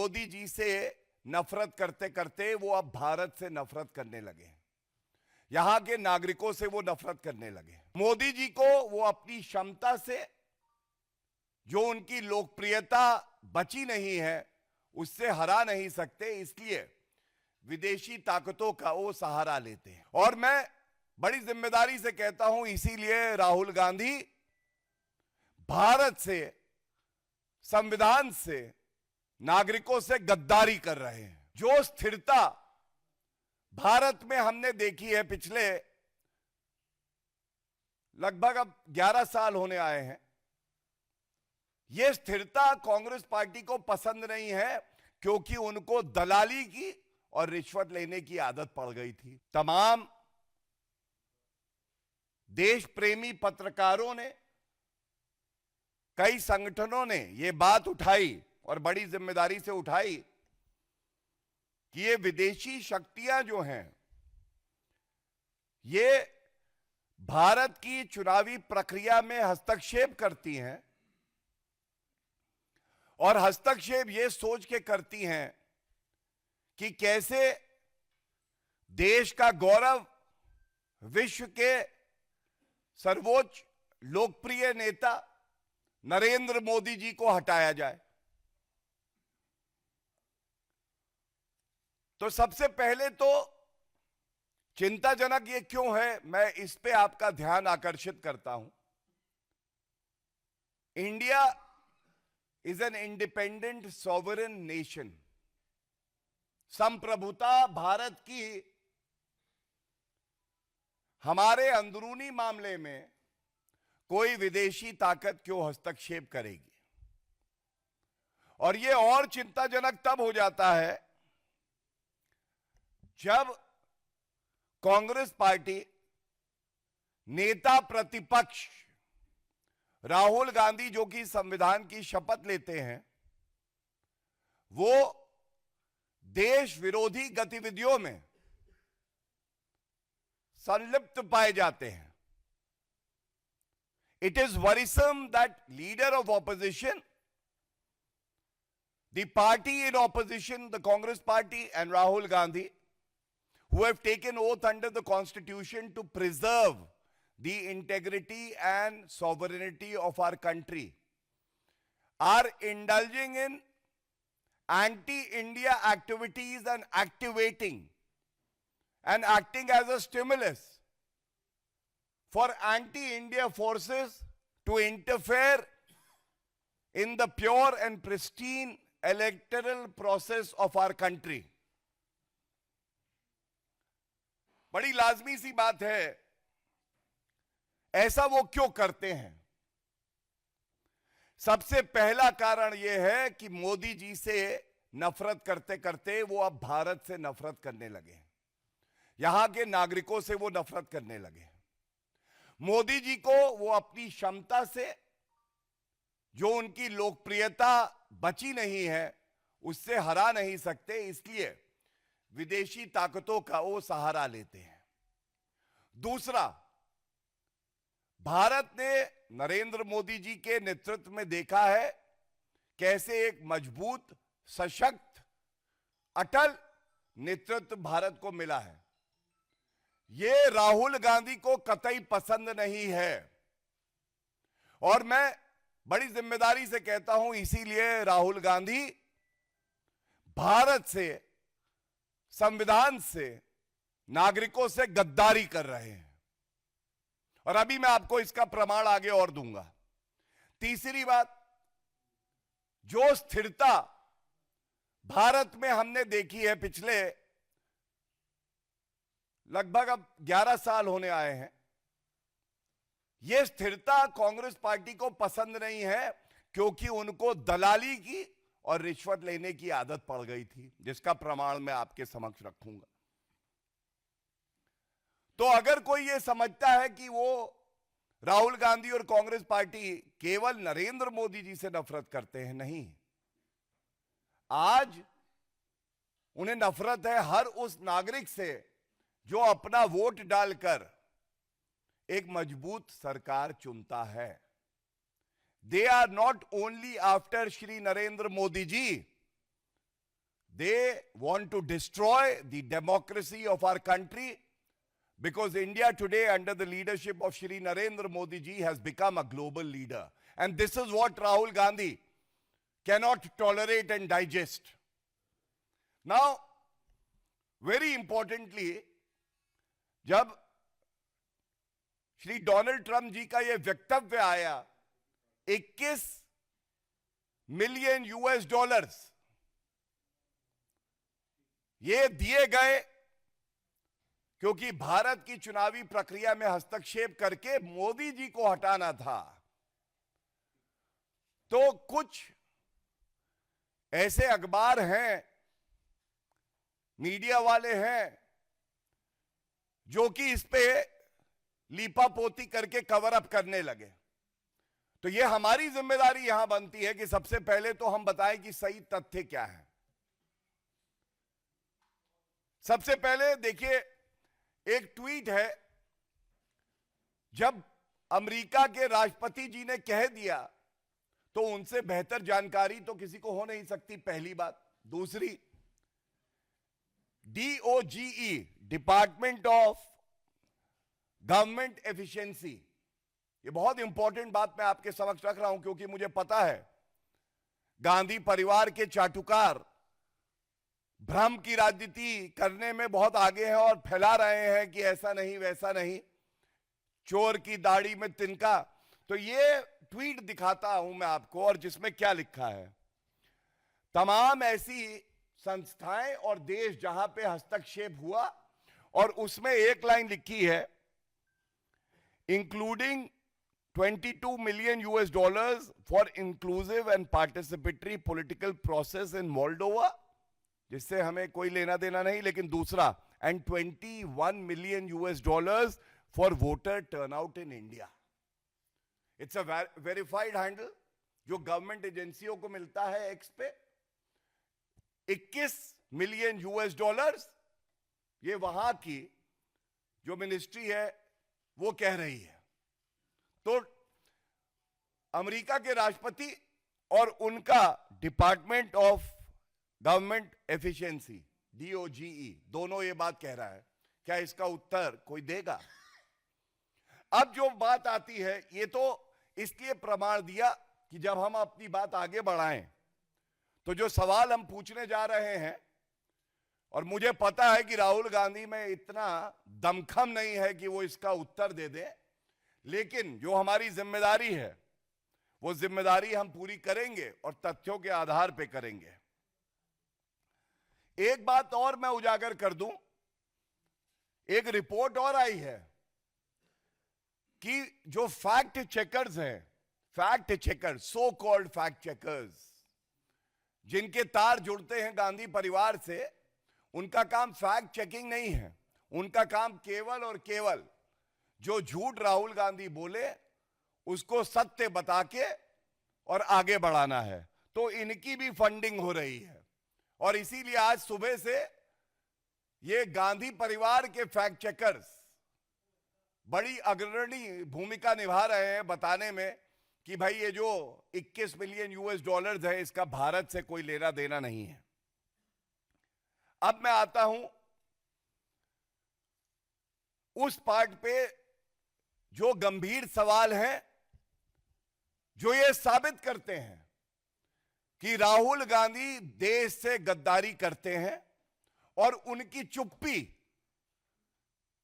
मोदी जी से नफरत करते करते वो अब भारत से नफरत करने लगे हैं। यहां के नागरिकों से वो नफरत करने लगे। मोदी जी को वो अपनी क्षमता से, जो उनकी लोकप्रियता बची नहीं है, उससे हरा नहीं सकते, इसलिए विदेशी ताकतों का वो सहारा लेते हैं। और मैं बड़ी जिम्मेदारी से कहता हूं, इसीलिए राहुल गांधी भारत से, संविधान से, नागरिकों से गद्दारी कर रहे हैं। जो स्थिरता भारत में हमने देखी है पिछले लगभग अब 11 साल होने आए हैं, यह स्थिरता कांग्रेस पार्टी को पसंद नहीं है, क्योंकि उनको दलाली की और रिश्वत लेने की आदत पड़ गई थी। तमाम देश प्रेमी पत्रकारों ने, कई संगठनों ने यह बात उठाई और बड़ी जिम्मेदारी से उठाई कि ये विदेशी शक्तियां जो हैं, ये भारत की चुनावी प्रक्रिया में हस्तक्षेप करती हैं, और हस्तक्षेप ये सोच के करती हैं कि कैसे देश का गौरव, विश्व के सर्वोच्च लोकप्रिय नेता नरेंद्र मोदी जी को हटाया जाए। तो सबसे पहले तो चिंताजनक ये क्यों है, मैं इस पे आपका ध्यान आकर्षित करता हूं। India is an independent sovereign nation. संप्रभुता भारत की हमारे अंदरूनी मामले में कोई विदेशी ताकत क्यों हस्तक्षेप करेगी। और यह और चिंताजनक तब हो जाता है जब कांग्रेस पार्टी नेता प्रतिपक्ष राहुल गांधी, जो कि संविधान की शपथ लेते हैं, वो देश विरोधी गतिविधियों में संलिप्त पाए जाते हैं। It is worrisome that leader of opposition, the party in opposition, the Congress party and Rahul Gandhi, who have taken oath under the Constitution to preserve the integrity and sovereignty of our country, are indulging in anti-India activities and activating and acting as a stimulus for anti-India forces to interfere in the pure and pristine electoral process of our country. बड़ी लाजमी सी बात है, ऐसा वो क्यों करते हैं? सबसे पहला कारण यह है कि मोदी जी से नफरत करते करते वो अब भारत से नफरत करने लगे हैं। यहां के नागरिकों से वो नफरत करने लगे हैं। मोदी जी को वो अपनी क्षमता से, जो उनकी लोकप्रियता बची नहीं है, उससे हरा नहीं सकते, इसलिए विदेशी ताकतों का वो सहारा लेते हैं। दूसरा, भारत ने नरेंद्र मोदी जी के नेतृत्व में देखा है कैसे एक मजबूत, सशक्त, अटल नेतृत्व भारत को मिला है। यह राहुल गांधी को कतई पसंद नहीं है, और मैं बड़ी जिम्मेदारी से कहता हूं, इसीलिए राहुल गांधी भारत से, संविधान से, नागरिकों से गद्दारी कर रहे हैं। और अभी मैं आपको इसका प्रमाण आगे और दूंगा। तीसरी बात, जो स्थिरता भारत में हमने देखी है पिछले लगभग अब 11 साल होने आए हैं, यह स्थिरता कांग्रेस पार्टी को पसंद नहीं है, क्योंकि उनको दलाली की और रिश्वत लेने की आदत पड़ गई थी, जिसका प्रमाण मैं आपके समक्ष रखूंगा। तो अगर कोई यह समझता है कि वो राहुल गांधी और कांग्रेस पार्टी केवल नरेंद्र मोदी जी से नफरत करते हैं, नहीं, आज उन्हें नफरत है हर उस नागरिक से जो अपना वोट डालकर एक मजबूत सरकार चुनता है। They are not only after Shri Narendra Modi ji, they want to destroy the democracy of our country, because India today, under the leadership of Shri Narendra Modi ji, has become a global leader. And this is what Rahul Gandhi cannot tolerate and digest. Now, very importantly, जब Shri Donald Trump जी का यह वक्तव्य आया, 21 million US dollars ये दिए गए क्योंकि भारत की चुनावी प्रक्रिया में हस्तक्षेप करके मोदी जी को हटाना था। तो कुछ ऐसे अखबार हैं, मीडिया वाले हैं, जो कि इस पे लीपापोती करके कवर अप करने लगे। तो ये हमारी जिम्मेदारी यहां बनती है कि सबसे पहले तो हम बताएं कि सही तथ्य क्या है। सबसे पहले देखिए, एक ट्वीट है, जब अमेरिका के राष्ट्रपति जी ने कह दिया तो उनसे बेहतर जानकारी तो किसी को हो नहीं सकती, पहली बात। दूसरी, DOGE, department of government efficiency, ये बहुत इंपॉर्टेंट बात मैं आपके समक्ष रख रहा हूं, क्योंकि मुझे पता है गांधी परिवार के चाटुकार भ्रम की राजनीति करने में बहुत आगे हैं और फैला रहे हैं कि ऐसा नहीं वैसा नहीं, चोर की दाढ़ी में तिनका। तो ये ट्वीट दिखाता हूं मैं आपको, और जिसमें क्या लिखा है, तमाम ऐसी संस्थाएं और देश जहां पे हस्तक्षेप हुआ, और उसमें एक लाइन लिखी है, including 22 million US dollars for inclusive and participatory political process in Moldova, जिससे हमें कोई लेना देना नहीं। लेकिन दूसरा, and 21 million US dollars for voter turnout in India. It's a verified handle जो गवर्नमेंट एजेंसियों को मिलता है एक्स पे। 21 मिलियन यूएस डॉलर्स ये वहां की जो मिनिस्ट्री है वो कह रही है। तो अमेरिका के राष्ट्रपति और उनका department of government efficiency, DOGE, दोनों ये बात कह रहा है। क्या इसका उत्तर कोई देगा? अब जो बात आती है, ये तो इसलिए प्रमाण दिया कि जब हम अपनी बात आगे बढ़ाएं तो जो सवाल हम पूछने जा रहे हैं, और मुझे पता है कि राहुल गांधी में इतना दमखम नहीं है कि वो इसका उत्तर दे दे, लेकिन जो हमारी जिम्मेदारी है वो जिम्मेदारी हम पूरी करेंगे और तथ्यों के आधार पे करेंगे। एक बात और मैं उजागर कर दूं, एक रिपोर्ट और आई है कि जो फैक्ट चेकर्स हैं, fact checkers, so called fact checkers, जिनके तार जुड़ते हैं गांधी परिवार से, उनका काम फैक्ट चेकिंग नहीं है। उनका काम केवल और केवल जो झूठ राहुल गांधी बोले उसको सत्य बता के और आगे बढ़ाना है। तो इनकी भी फंडिंग हो रही है, और इसीलिए आज सुबह से ये गांधी परिवार के फैक्ट चेकर्स बड़ी अग्रणी भूमिका निभा रहे हैं बताने में कि भाई ये जो 21 मिलियन यूएस डॉलर्स है, इसका भारत से कोई लेना देना नहीं है। अब मैं आता हूं उस पार्ट पे जो गंभीर सवाल हैं, जो ये साबित करते हैं कि राहुल गांधी देश से गद्दारी करते हैं, और उनकी चुप्पी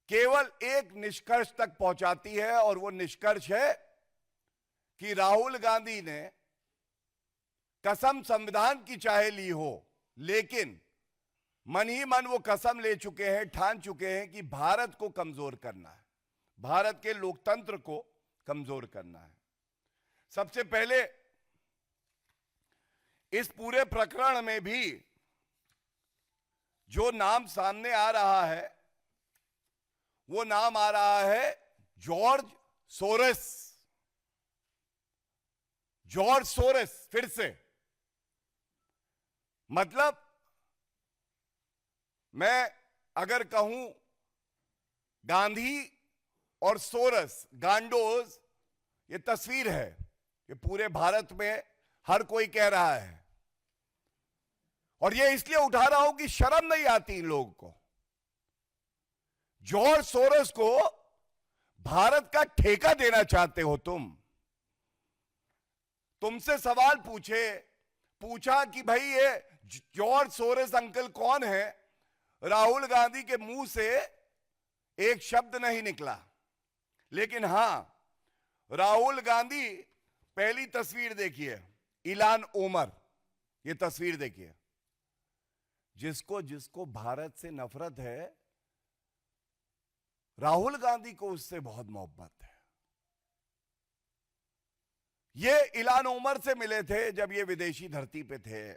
केवल एक निष्कर्ष तक पहुंचाती है, और वो निष्कर्ष है कि राहुल गांधी ने कसम संविधान की चाहे ली हो, लेकिन मन ही मन वो कसम ले चुके हैं, ठान चुके हैं कि भारत को कमजोर करना है, भारत के लोकतंत्र को कमजोर करना है। सबसे पहले इस पूरे प्रकरण में भी जो नाम सामने आ रहा है, वो नाम आ रहा है जॉर्ज सोरेस। जॉर्ज सोरेस, फिर से, मतलब मैं अगर कहूं गांधी और सोरस, गांडोज, ये तस्वीर है, ये पूरे भारत में हर कोई कह रहा है। और ये इसलिए उठा रहा हूं कि शर्म नहीं आती इन लोगों को। जॉर्ज सोरोस को भारत का ठेका देना चाहते हो तुम। तुमसे सवाल पूछा कि भाई ये जॉर्ज सोरोस अंकल कौन है, राहुल गांधी के मुंह से एक शब्द नहीं निकला। लेकिन हां, राहुल गांधी, पहली तस्वीर देखिए, इलान ओमर, ये तस्वीर देखिए। जिसको जिसको भारत से नफरत है, राहुल गांधी को उससे बहुत मोहब्बत है। ये इलान ओमर से मिले थे जब ये विदेशी धरती पे थे।